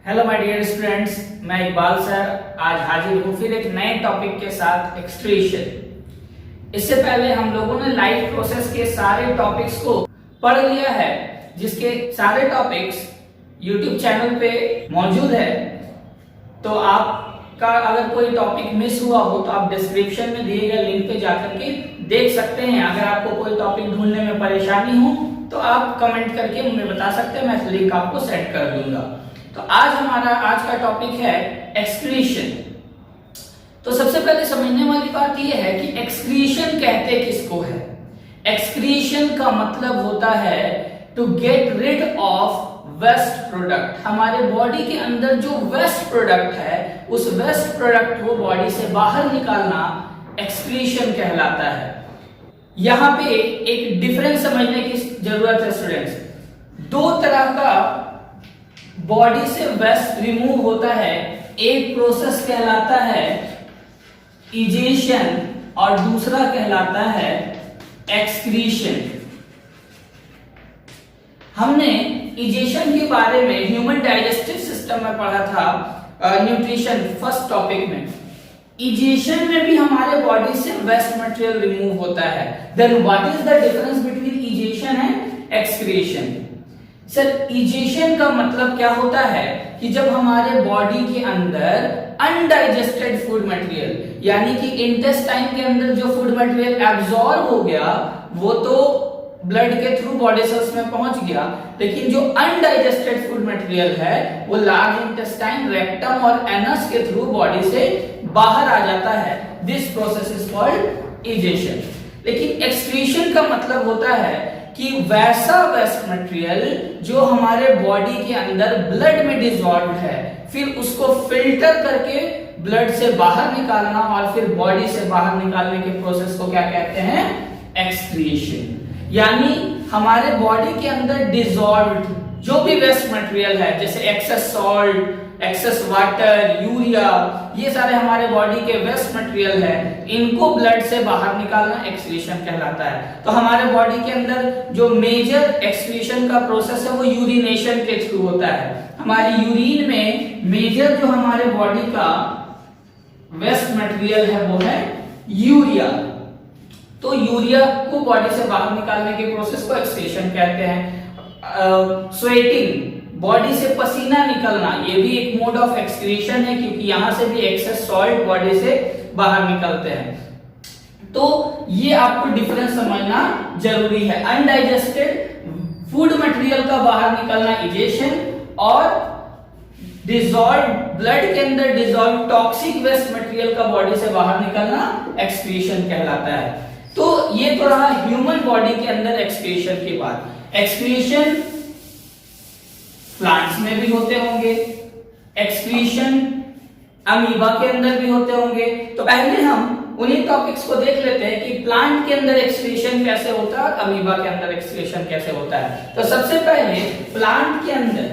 Hello my dear students, मैं Iqbal sir आज हाजिर हूँ फिर एक नए टॉपिक के साथ एक्सक्रीशन। इससे पहले हम लोगों ने लाइफ प्रोसेस के सारे टॉपिक्स को पढ़ लिया है, जिसके सारे टॉपिक्स यूट्यूब चैनल पे मौजूद है। तो आपका अगर कोई टॉपिक मिस हुआ हो तो आप डिस्क्रिप्शन में दिए गए लिंक पे जाकर के देख सकते हैं। अगर आपको कोई टॉपिक ढूंढने में परेशानी हो तो आप कमेंट करके मुझे बता सकते हैं, मैं लिंक आपको सेंड कर दूंगा। तो आज का टॉपिक है एक्सक्रीशन। तो सबसे पहले समझने वाली बात यह है कि एक्सक्रीशन कहते किसको है। एक्सक्रीशन का मतलब होता है to get rid of waste product. हमारे बॉडी के अंदर जो वेस्ट प्रोडक्ट है उस वेस्ट प्रोडक्ट को बॉडी से बाहर निकालना एक्सक्रीशन कहलाता है। यहां पे एक डिफरेंस समझने की जरूरत है स्टूडेंट्स। दो तरह का बॉडी से वेस्ट रिमूव होता है। एक प्रोसेस कहलाता है इजेशन और दूसरा कहलाता है एक्सक्रीशन। हमने इजेशन के बारे में ह्यूमन डाइजेस्टिव सिस्टम में पढ़ा था, न्यूट्रिशन फर्स्ट टॉपिक में। इजेशन में भी हमारे बॉडी से वेस्ट मटेरियल रिमूव होता है। Then what is the difference between egestion and excretion? Sir, egestion का मतलब क्या होता है कि जब हमारे बॉडी के अंदर अनडाइजेस्टेड फूड मटेरियल, यानी कि इंटेस्टाइन के अंदर जो फूड मटेरियल एब्जॉर्ब हो गया वो तो ब्लड के थ्रू बॉडी सेल्स में पहुंच गया, लेकिन जो अनडाइजेस्टेड फूड मटेरियल है वो लार्ज इंटेस्टाइन, रेक्टम और एनस के थ्रू बॉडी से बाहर आ जाता है। This process is called egestion. लेकिन एक्सक्रीशन का मतलब होता है कि वैसा वेस्ट मटेरियल जो हमारे बॉडी के अंदर ब्लड में डिसॉल्व है, फिर उसको फिल्टर करके ब्लड से बाहर निकालना और फिर बॉडी से बाहर निकालने के प्रोसेस को क्या कहते हैं? एक्सक्रीशन। यानी हमारे बॉडी के अंदर डिसॉल्व जो भी वेस्ट मटेरियल है, जैसे excess salt, excess water, urea, ये सारे हमारे बॉडी के वेस्ट मटेरियल है, इनको ब्लड से बाहर निकालना एक्सक्रीशन कहलाता है। तो हमारे बॉडी के अंदर जो मेजर एक्सक्रीशन का प्रोसेस है वो यूरिनेशन के थ्रू होता है। हमारी यूरिन में मेजर जो हमारे बॉडी का वेस्ट मटेरियल है वो है यूरिया। तो यूरिया को बॉडी से बाहर निकालने के प्रोसेस को एक्सक्रीशन कहते हैं। स्वेटिंग, बॉडी से पसीना निकलना, ये भी एक मोड ऑफ एक्सक्रीशन है, क्योंकि यहां से भी एक्सेस सॉल्ट बॉडी से बाहर निकलते हैं। तो ये आपको डिफरेंस समझना जरूरी है। अनडाइजेस्टेड फूड मटेरियल का बाहर निकलना इजेशन और डिसॉल्व ब्लड के अंदर डिसॉल्व टॉक्सिक वेस्ट मटेरियल का बॉडी से बाहर निकलना एक्सक्रीशन कहलाता है। तो ये तो रहा ह्यूमन बॉडी के अंदर एक्सक्रीशन की बात। एक्सक्रीशन प्लांट्स में भी होते होंगे, एक्सक्रीशन अमीबा के अंदर भी होते होंगे। तो पहले हम उन्हीं टॉपिक्स को देख लेते हैं कि प्लांट के अंदर एक्सक्रीशन कैसे होता है और अमीबा के अंदर एक्सक्रीशन कैसे होता है। तो सबसे पहले प्लांट के अंदर,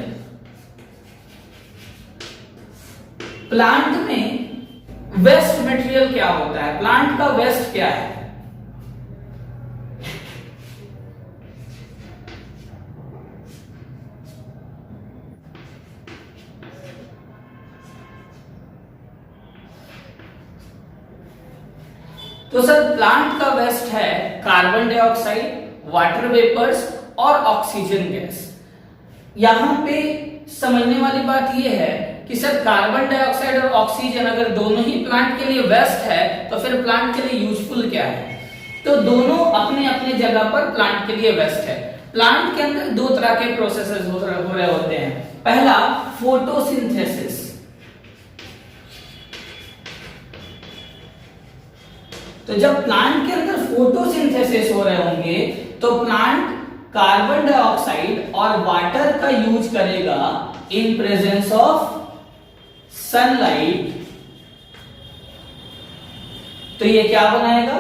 प्लांट में वेस्ट मटेरियल क्या होता है? प्लांट का वेस्ट क्या है? तो सर, प्लांट का वेस्ट है कार्बन डाइऑक्साइड, वाटर वेपर्स और ऑक्सीजन गैस। यहां पे समझने वाली बात यह है कि सर कार्बन डाइऑक्साइड और ऑक्सीजन अगर दोनों ही प्लांट के लिए वेस्ट है तो फिर प्लांट के लिए यूजफुल क्या है? तो दोनों अपने अपने जगह पर प्लांट के लिए वेस्ट है। प्लांट के अंदर दो तरह के प्रोसेसेस हो रहे होते हैं। पहला फोटोसिंथेसिस। तो जब प्लांट के अंदर फोटोसिंथेसिस हो रहे होंगे तो प्लांट कार्बन डाइऑक्साइड और वाटर का यूज करेगा इन प्रेजेंस ऑफ सनलाइट। तो ये क्या बनाएगा?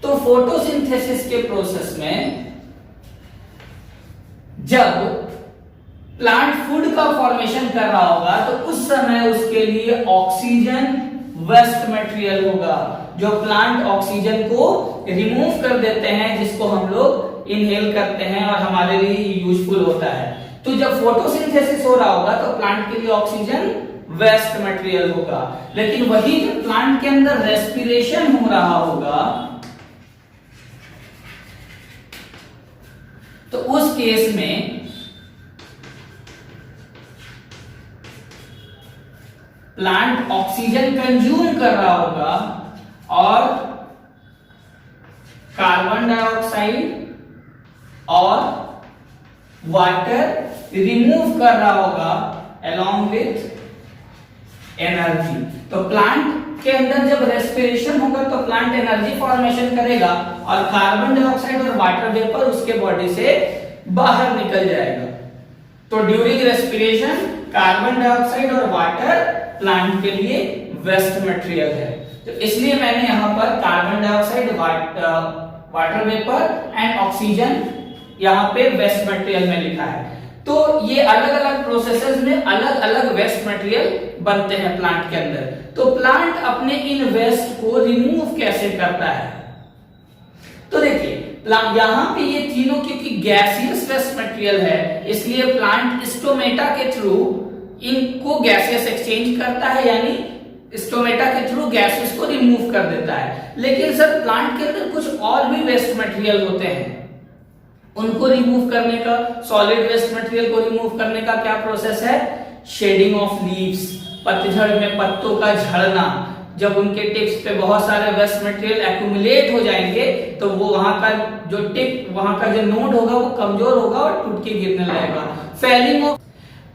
तो फोटोसिंथेसिस के प्रोसेस में जब प्लांट फूड का फॉर्मेशन कर रहा होगा तो उस समय उसके लिए ऑक्सीजन वेस्ट मटेरियल होगा। जो प्लांट ऑक्सीजन को रिमूव कर देते हैं, जिसको हम लोग इनहेल करते हैं और हमारे लिए यूजफुल होता है। तो जब फोटोसिंथेसिस हो रहा होगा तो प्लांट के लिए ऑक्सीजन वेस्ट मटेरियल होगा, लेकिन वही जब प्लांट के अंदर रेस्पिरेशन हो रहा होगा तो उस केस में प्लांट ऑक्सीजन कंज्यूम कर रहा होगा और कार्बन डाइऑक्साइड और वाटर रिमूव कर रहा होगा along with एनर्जी। तो प्लांट के अंदर जब रेस्पिरेशन होगा तो प्लांट एनर्जी फॉर्मेशन करेगा और कार्बन डाइऑक्साइड और वाटर वेपर उसके बॉडी से बाहर निकल जाएगा। तो ड्यूरिंग रेस्पिरेशन कार्बन डाइऑक्साइड और वाटर प्लांट के लिए वेस्ट मटेरियल है। तो इसलिए मैंने यहां पर carbon dioxide, water vapour and oxygen यहां पे वेस्ट मटेरियल में लिखा है। तो ये अलग अलग प्रोसेसेस में अलग अलग वेस्ट मटेरियल बनते हैं प्लांट के अंदर। तो प्लांट अपने इन वेस्ट को रिमूव कैसे करता है? तो देखिए यहां पे ये तीनों क्योंकि गैसियस वेस्ट मटेरियल है, इसलिए प्लांट स्टोमेटा के थ्रू इनको गैसियस एक्सचेंज करता है, यानी स्टोमेटा के थ्रू गैसेस को रिमूव कर देता है। लेकिन सर प्लांट के अंदर कुछ और भी वेस्ट मटेरियल होते हैं, उनको रिमूव करने का, सॉलिड वेस्ट मटेरियल को रिमूव करने का क्या प्रोसेस है? शेडिंग ऑफ लीव्स, पतझड़ में पत्तों का झड़ना। जब उनके टिप्स पे बहुत सारे वेस्ट मटेरियल एक्यूमुलेट हो जाएंगे तो वो वहां का जो टिप, वहां का जो नोड होगा वो कमजोर होगा और टूट के गिरने लगेगा। Falling off,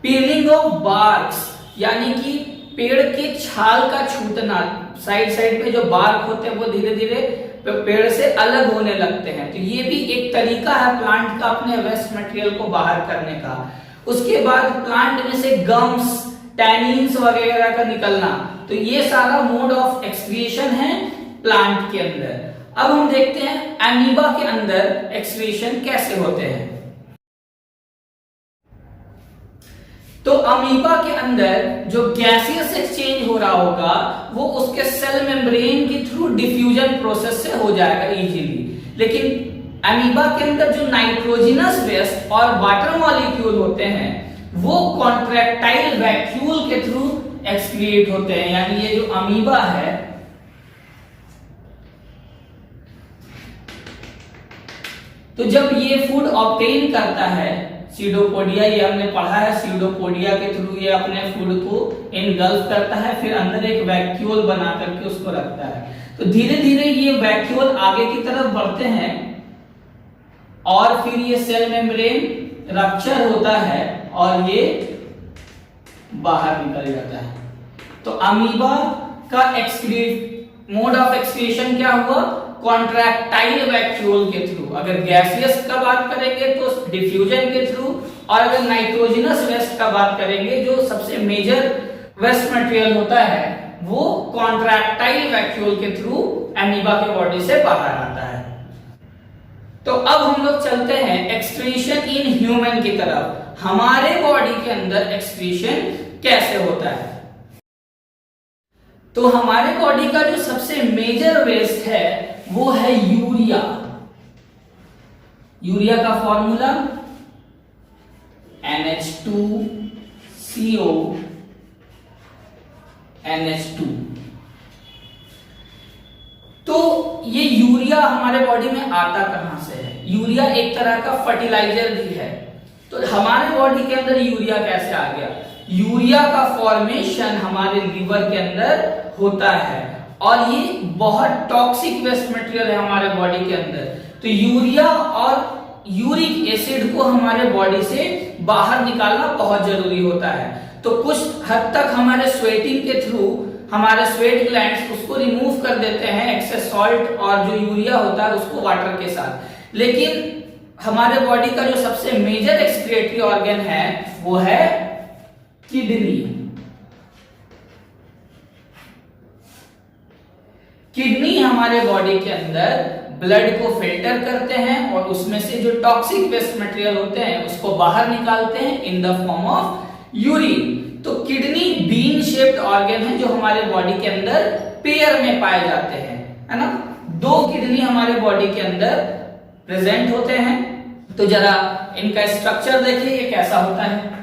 peeling off barks, यानी कि पेड़ के छाल का छूटना, साइड साइड पे जो बार्क होते हैं वो धीरे धीरे पेड़ से अलग होने लगते हैं। तो ये भी एक तरीका है प्लांट का अपने वेस्ट मटेरियल को बाहर करने का। उसके बाद प्लांट में से गम्स, टैनिन्स वगैरह का निकलना, तो ये सारा मोड ऑफ एक्सक्रीशन है प्लांट के अंदर। अब हम देखते हैं अमीबा के अंदर एक्सक्रीशन कैसे होते हैं। तो अमीबा के अंदर जो गैसियस एक्सचेंज हो रहा होगा वो उसके सेल मेम्ब्रेन के थ्रू डिफ्यूजन प्रोसेस से हो जाएगा इजीली। लेकिन अमीबा के अंदर जो नाइट्रोजनस वेस्ट और वाटर मॉलिक्यूल होते हैं वो कॉन्ट्रैक्टाइल वैक्यूल के थ्रू एक्सक्रीट होते हैं। यानी ये जो अमीबा है तो जब ये फूड ऑब्टेन करता है, सीडोपोडिया, ये हमने पढ़ा है, सीडोपोडिया के थ्रू ये अपने फूड को इनगल्फ करता है, फिर अंदर एक वैक्यूल बना करके उसको रखता है। तो धीरे धीरे ये वैक्यूल आगे की तरफ बढ़ते हैं और फिर ये सेल मेम्ब्रेन रप्चर होता है और ये बाहर निकल जाता है। तो अमीबा का मोड ऑफ एक्सक्रीशन क्या हुआ? कॉन्ट्रैक्टाइल वैक्यूल के थ्रू। अगर गैसियस का बात करेंगे तो डिफ्यूजन के थ्रू, और अगर नाइट्रोजनस वेस्ट का बात करेंगे जो सबसे मेजर वेस्ट मटेरियल होता है वो कॉन्ट्रैक्टाइल वैक्यूल के थ्रू अमीबा के बॉडी से बाहर आता है। तो अब हम लोग चलते हैं एक्सक्रीशन इन ह्यूमन की तरफ। हमारे बॉडी के अंदर एक्सक्रीशन कैसे होता है? तो हमारे बॉडी का जो सबसे मेजर वेस्ट है वो है यूरिया। यूरिया का फॉर्मूला NH2CO NH2। तो ये यूरिया हमारे बॉडी में आता कहां से है? यूरिया एक तरह का फर्टिलाइजर भी है। तो हमारे बॉडी के अंदर यूरिया कैसे आ गया? यूरिया का फॉर्मेशन हमारे लिवर के अंदर होता है और ये बहुत टॉक्सिक वेस्ट मटेरियल है हमारे बॉडी के अंदर। तो यूरिया और यूरिक एसिड को हमारे बॉडी से बाहर निकालना बहुत जरूरी होता है। तो कुछ हद तक हमारे स्वेटिंग के थ्रू हमारे स्वेट ग्लैंड्स उसको रिमूव कर देते हैं, एक्सेस सॉल्ट और जो यूरिया होता है उसको वाटर के साथ। लेकिन हमारे बॉडी का जो सबसे मेजर एक्सक्रीटरी ऑर्गन है वो है किडनी। किडनी हमारे बॉडी के अंदर ब्लड को फिल्टर करते हैं और उसमें से जो टॉक्सिक वेस्ट मटेरियल होते हैं उसको बाहर निकालते हैं in the form of urine. तो किडनी बीन शेप्ड ऑर्गन है जो हमारे बॉडी के अंदर पेयर में पाए जाते हैं। है ना। 2 किडनी हमारे बॉडी के अंदर प्रेजेंट होते हैं। तो जरा इनका स्ट्रक्चर देखिए, ये कैसा होता है।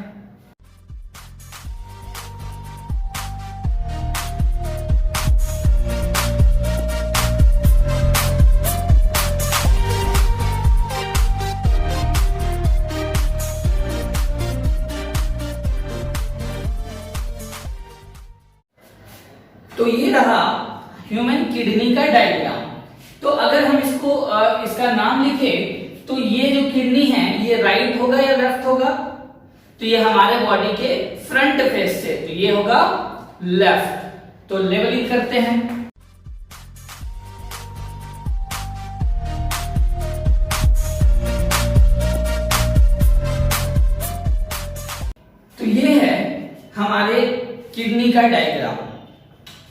तो ये रहा ह्यूमन किडनी का डायग्राम। तो अगर हम इसका नाम लिखे तो ये जो किडनी है ये राइट होगा या लेफ्ट होगा? तो ये हमारे बॉडी के फ्रंट फेस से, तो ये होगा लेफ्ट। तो लेबलिंग करते हैं। तो ये है हमारे किडनी का डायग्राम।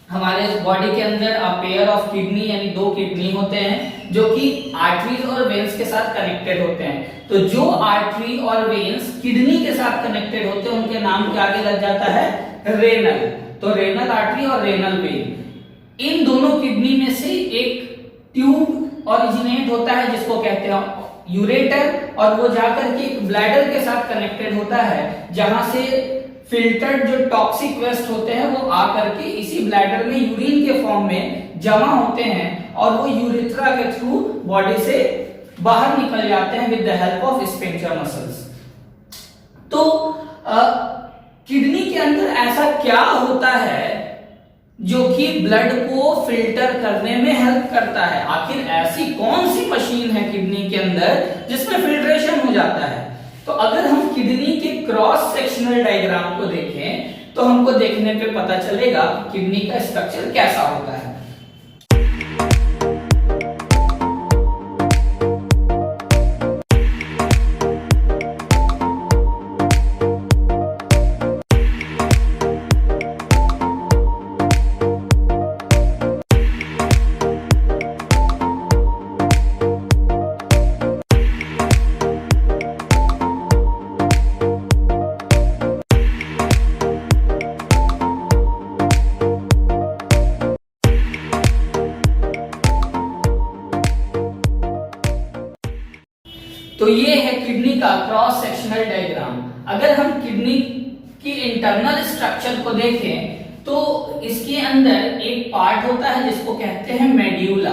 हमारे बॉडी के अंदर पेयर ऑफ किडनी यानी 2 किडनी होते हैं जो कि आर्टरीज और वेन्स के साथ कनेक्टेड होते हैं। तो जो आर्टरी और वेन्स किडनी के साथ कनेक्टेड होते हैं उनके नाम के आगे लग जाता है रेनल। तो रेनल आर्टरी और रेनल वेन, इन दोनों किडनी में से एक ट्यूब ओरिजिनेट होता है जिसको कहते हैं यूरेटर, और वो जाकर के एक ब्लैडर के साथ कनेक्टेड होता है जहां से फिल्टर्ड जो टॉक्सिक वेस्ट होते हैं वो आकर के इसी ब्लैडर में यूरिन के फॉर्म में जमा होते हैं और वो यूरेथ्रा के थ्रू बॉडी से बाहर निकल जाते हैं with the help of sphincter muscles. तो किडनी के अंदर ऐसा क्या होता है जो कि ब्लड को फिल्टर करने में हेल्प करता है? आखिर ऐसी कौन सी मशीन है किडनी के अंदर जिसमें फिल्ट्रेशन हो जाता है? तो अगर हम किडनी के क्रॉस सेक्शनल डायग्राम को देखें तो हमको देखने पे पता चलेगा किडनी का स्ट्रक्चर कैसा होता है। तो ये है किडनी का क्रॉस सेक्शनल डायग्राम। अगर हम किडनी की इंटरनल स्ट्रक्चर को देखें तो इसके अंदर एक पार्ट होता है जिसको कहते हैं मेड्यूला।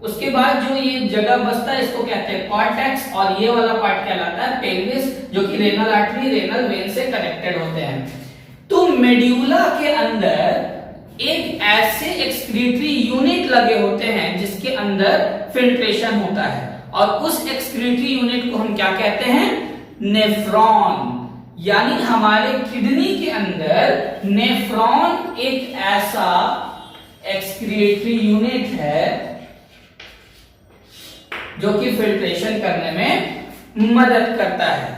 उसके बाद जो ये जगह बचता है इसको कहते हैं कॉर्टेक्स, और ये वाला पार्ट कहलाता है पेल्विस, जो कि रेनल आर्टरी रेनल वेन से कनेक्टेड होते हैं। तो मेड्यूला के अंदर एक ऐसे एक्सक्रीटरी यूनिट लगे होते हैं जिसके अंदर फिल्ट्रेशन होता है, और उस एक्सक्रीटरी यूनिट को हम क्या कहते हैं? नेफ्रॉन। यानी हमारे किडनी के अंदर नेफ्रॉन एक ऐसा एक्सक्रीटरी यूनिट है जो कि फिल्ट्रेशन करने में मदद करता है।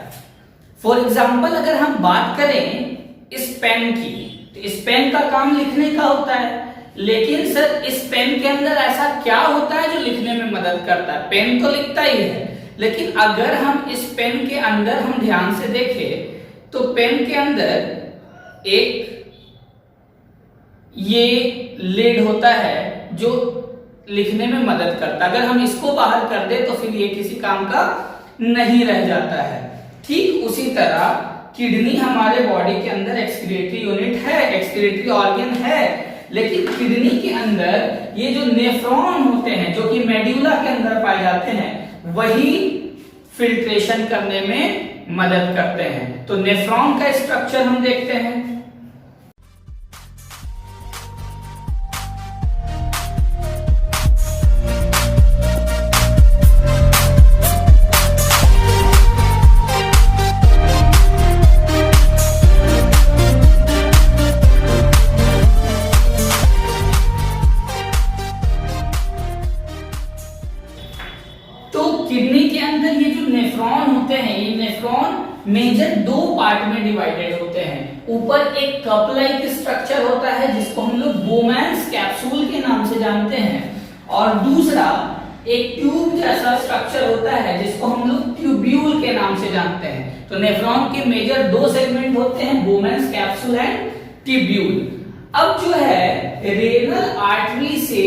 फॉर एग्जाम्पल अगर हम बात करें इस पेन की, तो इस पेन का काम लिखने का होता है, लेकिन सर इस पेन के अंदर ऐसा क्या होता है जो लिखने में मदद करता है? पेन तो लिखता ही है, लेकिन अगर हम इस पेन के अंदर हम ध्यान से देखें तो पेन के अंदर एक ये लिड होता है जो लिखने में मदद करता है। अगर हम इसको बाहर कर दे तो फिर ये किसी काम का नहीं रह जाता है। ठीक उसी तरह किडनी हमारे बॉडी के अंदर एक्सक्रीटरी यूनिट है, एक्सक्रीटरी ऑर्गन है, लेकिन किडनी के अंदर ये जो नेफ्रॉन होते हैं जो कि मेड्यूला के अंदर पाए जाते हैं वही फिल्ट्रेशन करने में मदद करते हैं। तो नेफ्रॉन का स्ट्रक्चर हम देखते हैं। किडनी के अंदर ये जो नेफ्रॉन होते हैं, ये नेफ्रॉन मेजर 2 पार्ट में डिवाइडेड होते हैं। ऊपर एक कप लाइक स्ट्रक्चर होता है जिसको हम लोग बोमैन्स कैप्सूल के नाम से जानते हैं, और दूसरा एक ट्यूब जैसा स्ट्रक्चर होता है जिसको हम लोग ट्यूब्यूल के नाम से जानते हैं। तो नेफ्रॉन के मेजर 2 सेगमेंट होते हैं, बोमैन्स कैप्सूल एंड ट्यूब्यूल। अब जो है रेनल आर्टरी से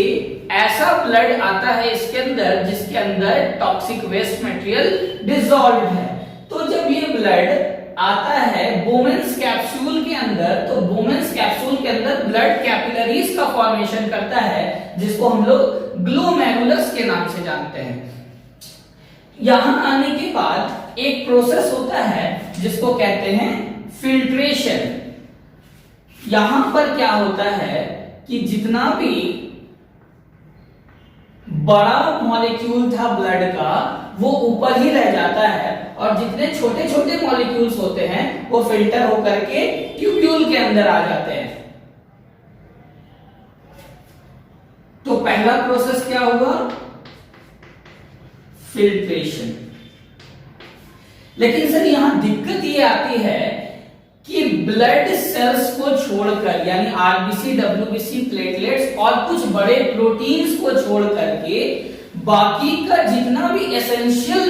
ऐसा ब्लड आता है इसके अंदर जिसके अंदर टॉक्सिक वेस्ट मटेरियल डिसॉल्व है। तो जब ये ब्लड आता है बोमेन्स कैप्सूल के अंदर, तो बोमेन्स कैप्सूल के अंदर ब्लड कैपिलरीज का फॉर्मेशन करता है जिसको हम लोग ग्लोमेरुलस के नाम से जानते हैं। यहां आने के बाद एक प्रोसेस होता है जिसको कहते हैं फिल्ट्रेशन। यहां पर क्या होता है कि जितना भी बड़ा मॉलिक्यूल था ब्लड का वो ऊपर ही रह जाता है और जितने छोटे छोटे मॉलिक्यूल्स होते हैं वो फिल्टर होकर के ट्यूब्यूल के अंदर आ जाते हैं। तो पहला प्रोसेस क्या होगा? फिल्ट्रेशन। लेकिन सर यहां दिक्कत ये आती है कि ब्लड सेल्स को छोड़कर, यानी आरबीसी, डब्ल्यूबीसी, प्लेटलेट्स और कुछ बड़े प्रोटीन्स को छोड़ करके बाकी का जितना भी एसेंशियल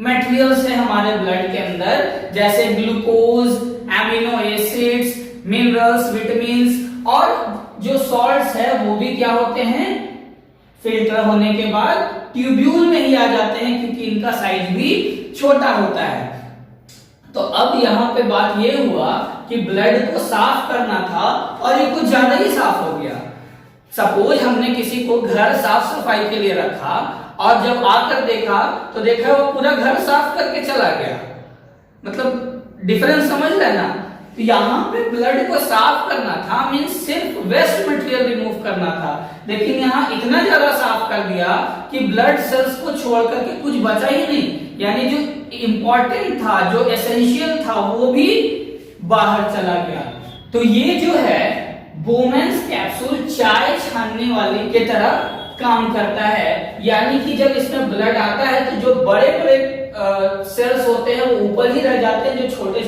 मटेरियल्स है हमारे ब्लड के अंदर, जैसे glucose, amino acids, minerals, vitamins और जो सॉल्ट्स है वो भी क्या होते हैं? फिल्टर होने के बाद ट्यूब्यूल में ही आ जाते हैं क्योंकि इनका साइज भी छोटा होता है। तो अब यहां पे बात ये हुआ कि ब्लड को साफ करना था और ये कुछ ज्यादा ही साफ हो गया। सपोज हमने किसी को घर साफ सफाई के लिए रखा और जब आकर देखा तो देखा वो पूरा घर साफ करके चला गया। मतलब डिफरेंस समझ रहे ना? तो यहां पे ब्लड को साफ करना था, मींस सिर्फ वेस्ट मटेरियल रिमूव करना था, लेकिन यहां इतना ज्यादा साफ कर दिया कि ब्लड सेल्स को छोड़ करके कुछ बचा ही नहीं, यानी जो इंपॉर्टेंट था, जो एसेंशियल था वो भी बाहर चला गया। तो ये जो है बोमेन्स कैप्सूल चाय छानने वाले की तरह काम करता है, यानी कि जब इसमें ब्लड आता है तो जो बड़े बड़े सेल्स होते हैं वो ऊपर ही रह जाते हैं, जो छोटे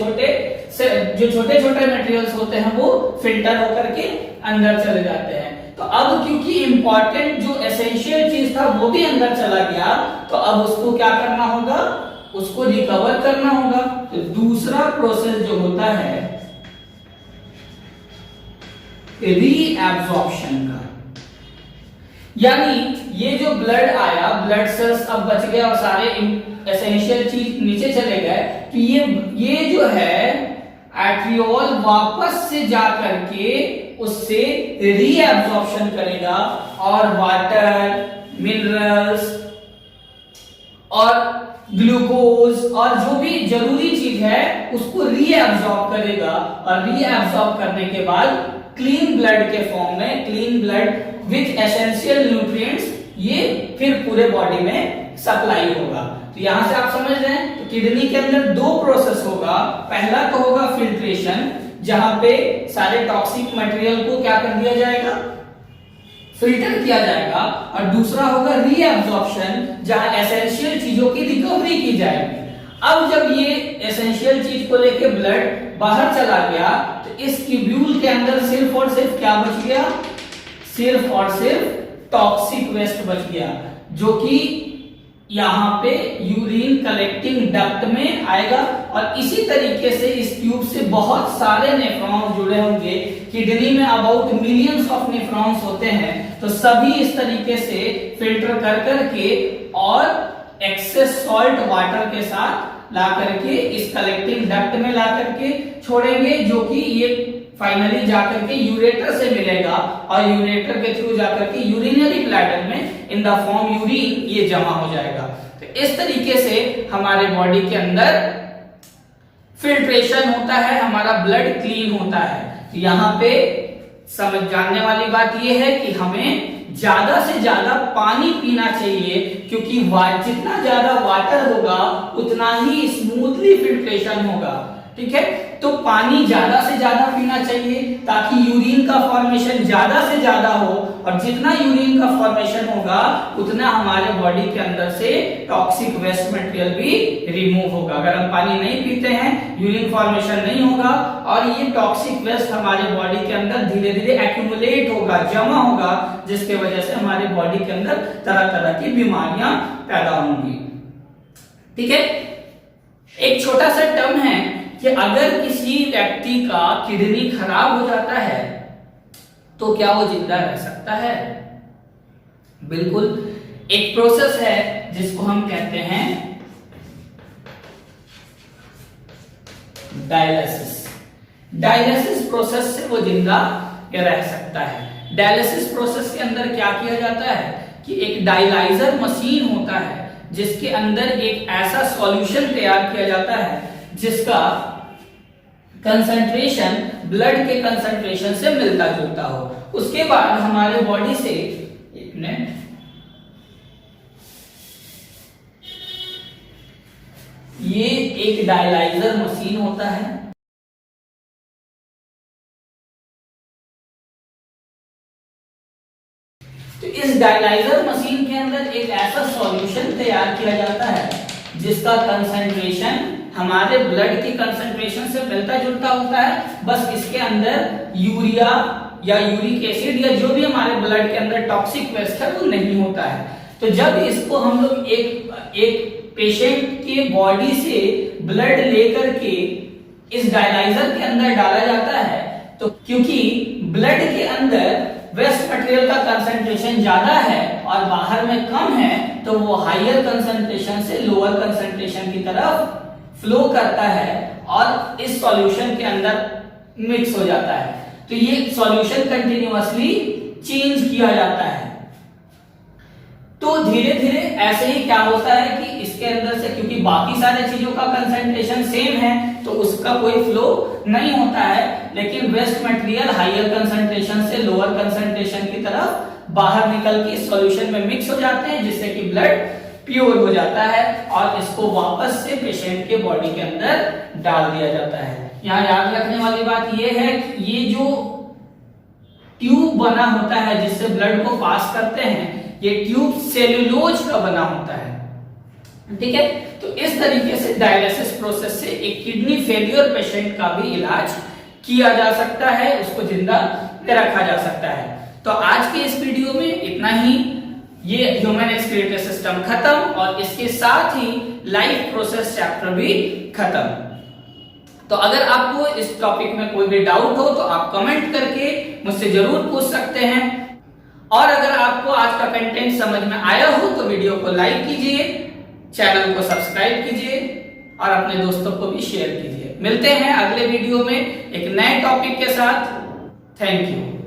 छोटे मटेरियल्स होते हैं वो फिल्टर होकर के अंदर चले जाते हैं। तो अब क्योंकि इंपॉर्टेंट जो एसेंशियल चीज था वो भी अंदर चला गया, तो अब उसको क्या करना होगा? उसको रिकवर करना होगा। तो दूसरा प्रोसेस जो होता है रीएब्जॉर्प्शन का, यानी ये जो ब्लड आया, ब्लड सेल्स अब बच गए और सारे एसेंशियल चीज नीचे चले गए, तो ये जो है एट्रियोल वापस से जा करके उससे रीएब्जॉर्प्शन करेगा और वाटर, मिनरल्स और ग्लूकोज और जो भी जरूरी चीज है उसको रीएब्जॉर्ब करेगा और रीएब्जॉर्ब करने के बाद क्लीन ब्लड के फॉर्म में, clean blood with essential nutrients, ये फिर पूरे बॉडी में सप्लाई होगा। तो यहां से आप समझ रहे हैं तो किडनी के अंदर दो प्रोसेस होगा। पहला तो होगा फिल्ट्रेशन, जहां पे सारे टॉक्सिक मटेरियल को क्या कर दिया जाएगा? फिल्टर किया जाएगा, और दूसरा होगा रीएब्जॉर्प्शन, जहां एसेंशियल चीजों की रिकवरी की जाएगी। अब जब ये एसेंशियल चीज को लेके ब्लड बाहर चला गया तो इस ट्यूब्यूल के अंदर सिर्फ और सिर्फ क्या बच गया? सिर्फ और सिर्फ टॉक्सिक वेस्ट बच गया, जो कि यहां पे यूरिन कलेक्टिंग डक्ट में आएगा और इसी तरीके से इस ट्यूब से बहुत सारे नेफ्रॉन्स जुड़े होंगे। किडनी में अबाउट मिलियंस ऑफ नेफ्रॉन्स होते हैं, तो सभी इस तरीके से फिल्टर कर करके और एक्सेस सॉल्ट वाटर के साथ ला करके इस कलेक्टिंग डक्ट में ला करके छोड़ेंगे, जो कि ये फाइनली जाकर के यूरेटर से मिलेगा और यूरेटर के थ्रू जाकर के यूरिनरी ब्लैडर में इन द फॉर्म यूरिन ये जमा हो जाएगा। तो इस तरीके से हमारे बॉडी के अंदर फिल्ट्रेशन होता है, हमारा ब्लड क्लीन होता है। तो यहाँ पे समझ जानने वाली बात यह है कि हमें ज्यादा से ज्यादा पानी पीना चाहिए, क्योंकि जितना ज्यादा वाटर होगा उतना ही स्मूथली फिल्ट्रेशन होगा। ठीक है, तो पानी ज्यादा से ज्यादा पीना चाहिए ताकि यूरिन का फॉर्मेशन ज्यादा से ज्यादा हो, और जितना यूरिन का फॉर्मेशन होगा उतना हमारे बॉडी के अंदर से टॉक्सिक वेस्ट मटेरियल भी रिमूव होगा। अगर हम पानी नहीं पीते हैं, यूरिन फॉर्मेशन नहीं होगा और ये टॉक्सिक वेस्ट हमारे बॉडी के अंदर धीरे धीरे एक्यूमुलेट होगा, जमा होगा, जिसके वजह से हमारे बॉडी के अंदर तरह तरह की बीमारियां पैदा होंगी। ठीक है, एक छोटा सा टर्म है कि अगर किसी व्यक्ति का किडनी खराब हो जाता है तो क्या वो जिंदा रह सकता है? बिल्कुल एक प्रोसेस है जिसको हम कहते हैं डायलिसिस। डायलिसिस प्रोसेस से वो जिंदा रह सकता है। डायलिसिस प्रोसेस के अंदर क्या किया जाता है कि एक डायलाइजर मशीन होता है जिसके अंदर एक ऐसा सॉल्यूशन तैयार किया जाता है जिसका कंसंट्रेशन ब्लड के कंसंट्रेशन से मिलता जुलता हो। उसके बाद हमारे बॉडी से एक मिनट, ये एक डायलाइजर मशीन होता है। तो इस डायलाइजर मशीन के अंदर एक ऐसा सॉल्यूशन तैयार किया जाता है जिसका कंसंट्रेशन हमारे ब्लड की कंसंट्रेशन से मिलता जुलता होता है। बस इसके अंदर यूरिया या यूरिक एसिड या जो भी हमारे ब्लड के अंदर टॉक्सिक वेस्ट है वो नहीं होता है। तो जब इसको हम लोग एक पेशेंट के बॉडी से ब्लड लेकर के इस डायलाइजर के अंदर डाला जाता है, तो क्योंकि ब्लड के अंदर वेस्ट मटेरियल का कंसंट्रेशन ज्यादा है और बाहर में कम है, तो वो हायर कंसंट्रेशन से लोअर कंसंट्रेशन की तरफ फ्लो करता है और इस सॉल्यूशन के अंदर मिक्स हो जाता है। तो ये सॉल्यूशन कंटिन्यूअसली चेंज किया जाता है। तो धीरे धीरे ऐसे ही क्या होता है कि इसके अंदर से, क्योंकि बाकी सारे चीजों का कंसंट्रेशन सेम है तो उसका कोई फ्लो नहीं होता है, लेकिन वेस्ट मटेरियल हायर कंसंट्रेशन से लोअर कंसंट्रेशन की तरफ बाहर निकल के सॉल्यूशन में मिक्स हो जाते हैं, जिससे कि ब्लड प्योर हो जाता है और इसको वापस से पेशेंट के बॉडी के अंदर डाल दिया जाता है। यहाँ याद रखने वाली बात यह है कि ये जो ट्यूब बना होता है जिससे ब्लड को पास करते हैं, ये ट्यूब सेल्यूलोज का बना होता है। ठीक है, तो इस तरीके से डायलिसिस प्रोसेस से एक किडनी फेलियर पेशेंट का भी इलाज किया जा सकता है, उसको जिंदा रखा जा सकता है। तो आज के इस वीडियो में इतना ही। ये ह्यूमन एक्सक्रीटरी सिस्टम खत्म और इसके साथ ही लाइफ प्रोसेस चैप्टर भी खत्म। तो अगर आपको इस टॉपिक में कोई भी डाउट हो तो आप कमेंट करके मुझसे जरूर पूछ सकते हैं। और अगर आपको आज का कंटेंट समझ में आया हो तो वीडियो को लाइक कीजिए, चैनल को सब्सक्राइब कीजिए और अपने दोस्तों को भी शेयर कीजिए। मिलते हैं अगले वीडियो में एक नए टॉपिक के साथ। Thank you.